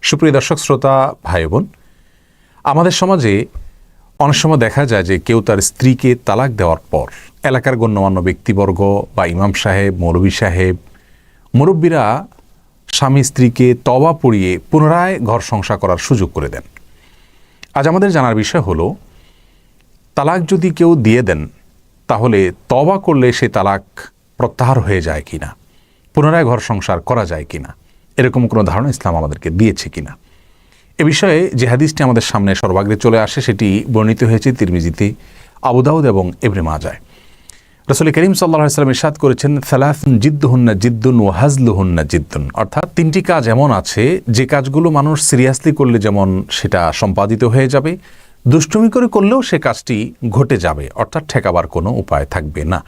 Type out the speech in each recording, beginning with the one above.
সুপ্রিয় দর্শক শ্রোতা ভাই বোন, আমাদের সমাজে অনেক সময় দেখা যায় যে কেউ তার স্ত্রীকে তালাক দেওয়ার পর এলাকার গণ্যমান্য ব্যক্তিবর্গ বা ইমাম সাহেব, মৌলভী সাহেব, মুরব্বীরা স্বামী স্ত্রীকে তওবা পড়িয়ে পুনরায় ঘর সংসার করার সুযোগ করে দেন। আজ আমাদের জানার বিষয় হলো, তালাক যদি কেউ দিয়ে দেন তাহলে তওবা করলে সে তালাক প্রত্যাহার হয়ে যায় কিনা, পুনরায় ঘর সংসার করা যায় কিনা, এরকম কোনো ধারণা ইসলাম আমাদেরকে দিয়েছে কিনা। এ বিষয়ে যে হাদিসটি আমাদের সামনে সর্বাগ্রে চলে আসে সেটি বর্ণিত হয়েছে তিরমিজিতে, আবু দাউদ এবং ইবনে মাজায়। রাসূল করিম সাল্লাল্লাহু আলাইহি ওয়াসাল্লাম ইরশাদ করেছেন, সালাসুন জিদ্দুহুন্না জিদ্দুন ওয়া হাজলুহুন্না জিদ্দুন, অর্থাৎ তিনটি কাজ এমন আছে যে কাজগুলো মানুষ সিরিয়াসলি করলে যেমন সেটা সম্পাদিত হয়ে যাবে, দুষ্টুমি করে করলেও সে কাজটি ঘটে যাবে, অর্থাৎ ঠেকাবার কোনো উপায় থাকবে না।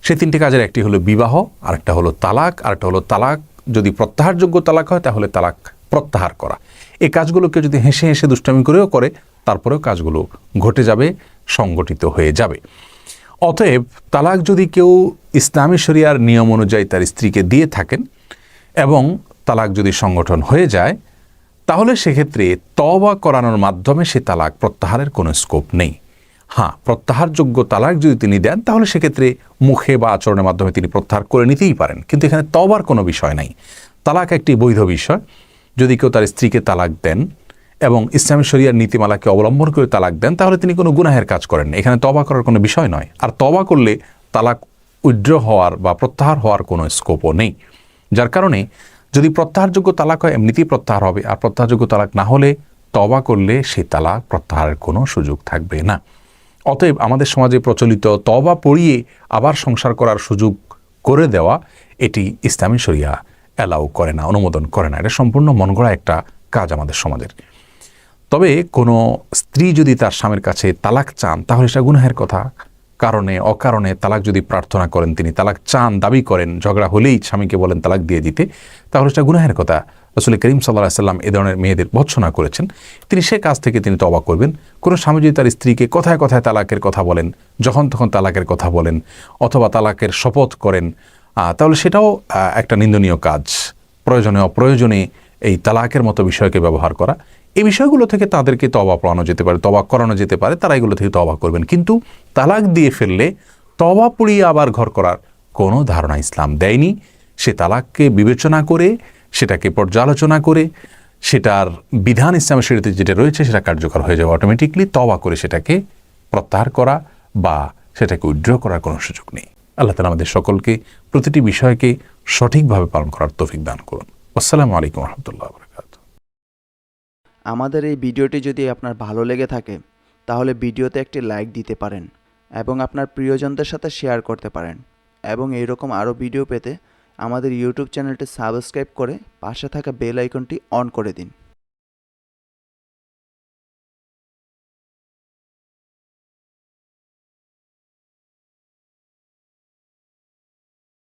সেই তিনটি কাজের একটি হলো বিবাহ, আরেকটা হলো তালাক, আরেকটা হলো তালাক যদি প্রত্যাহারযোগ্য তালাক হয় তাহলে তালাক প্রত্যাহার করা। এই কাজগুলোকে যদি হেসে হেসে দুষ্টামি করেও করে তারপরেও কাজগুলো ঘটে যাবে, সংগঠিত হয়ে যাবে। অতএব তালাক যদি কেউ ইসলামী শরিয়ার নিয়ম অনুযায়ী তার স্ত্রীকে দিয়ে থাকেন এবং তালাক যদি সংগঠন হয়ে যায়, তাহলে সেক্ষেত্রে তওবা করানোর মাধ্যমে সে তালাক প্রত্যাহারের কোনো স্কোপ নেই। হ্যাঁ, প্রত্যাহারযোগ্য তালাক যদি তিনি দেন তাহলে সেক্ষেত্রে মুখে বা আচরণের মাধ্যমে তিনি প্রত্যাহার করে নিতেই পারেন, কিন্তু এখানে তওবার কোনো বিষয় নাই। তালাক একটি বৈধ বিষয়। যদি কেউ তার স্ত্রীকে তালাক দেন এবং ইসলামী শরিয়ার নীতিমালাকে অবলম্বন করে তালাক দেন তাহলে তিনি কোনো গুনাহের কাজ করেন, এখানে তওবা করার কোনো বিষয় নয়। আর তওবা করলে তালাক উইথড্র হওয়ার বা প্রত্যাহার হওয়ার কোনো স্কোপও নেই। যার কারণে যদি প্রত্যাহারযোগ্য তালাক হয় এমনিতেই প্রত্যাহার হবে, আর প্রত্যাহারযোগ্য তালাক না হলে তওবা করলে সেই তালাক প্রত্যাহারের কোনো সুযোগ থাকবে না। অতএব আমাদের সমাজে প্রচলিত তওবা পড়িয়ে আবার সংসার করার সুযোগ করে দেওয়া, এটি ইসলামী শরিয়া অ্যালাউ করে না, অনুমোদন করে না। এটা সম্পূর্ণ মনগড়া একটা কাজ আমাদের সমাজের। তবে কোনো স্ত্রী যদি তার স্বামীর কাছে তালাক চান তাহলে সেটা গুনাহের কথা। কারণে অকারণে তালাক যদি প্রার্থনা করেন, তিনি তালাক চান, দাবি করেন, ঝগড়া হলেই স্বামীকে বলেন তালাক দিয়ে দিতে, তাহলে সেটা গুনাহের কথা। রাসূল করিম সাল্লাল্লাহু আলাইহি ওয়াসাল্লাম এ ধরনের মেয়েদের ভর্ৎসনা করেছেন। তিনি সে কাজ থেকে তিনি তওবা করবেন। কোনো স্বামী যদি তার স্ত্রীকে কথায় কথায় তালাকের কথা বলেন, যখন তখন তালাকের কথা বলেন, অথবা তালাকের শপথ করেন, তাহলে সেটাও একটা নিন্দনীয় কাজ। প্রয়োজনে অপ্রয়োজনে এই তালাকের মতো বিষয়কে ব্যবহার করা, এই বিষয়গুলো থেকে তাদেরকে তওবা পড়ানো যেতে পারে, তওবা করানো যেতে পারে, তারা এগুলো থেকে তওবা করবেন। কিন্তু তালাক দিয়ে ফেললে তওবা পড়িয়ে আবার ঘর করার কোনো ধারণা ইসলাম দেয়নি। সে তালাককে বিবেচনা করে, সেটাকে পর্যালোচনা করে, সেটার বিধান ইসলামের শরীয়তে যেটা রয়েছে সেটা কার্যকর হয়ে যাবে অটোমেটিকলি। তওবা করে সেটাকে প্রত্যাহার করা বা সেটাকে উইথড্র করার কোনো সুযোগ নেই। আল্লাহ তাআলা আমাদের সকলকে প্রতিটি বিষয়কে সঠিকভাবে পালন করার তৌফিক দান করুন। আসসালামু আলাইকুম ওয়া রাহমাতুল্লাহি ওয়া বারাকাতুহু। আমাদের এই ভিডিওটি যদি আপনার ভালো লেগে থাকে তাহলে ভিডিওতে একটি লাইক দিতে পারেন এবং আপনার প্রিয়জনদের সাথে শেয়ার করতে পারেন, এবং এইরকম আরও ভিডিও পেতে আমাদের ইউটিউব চ্যানেলটি সাবস্ক্রাইব করে পাশে থাকা বেল আইকনটি অন করে দিন।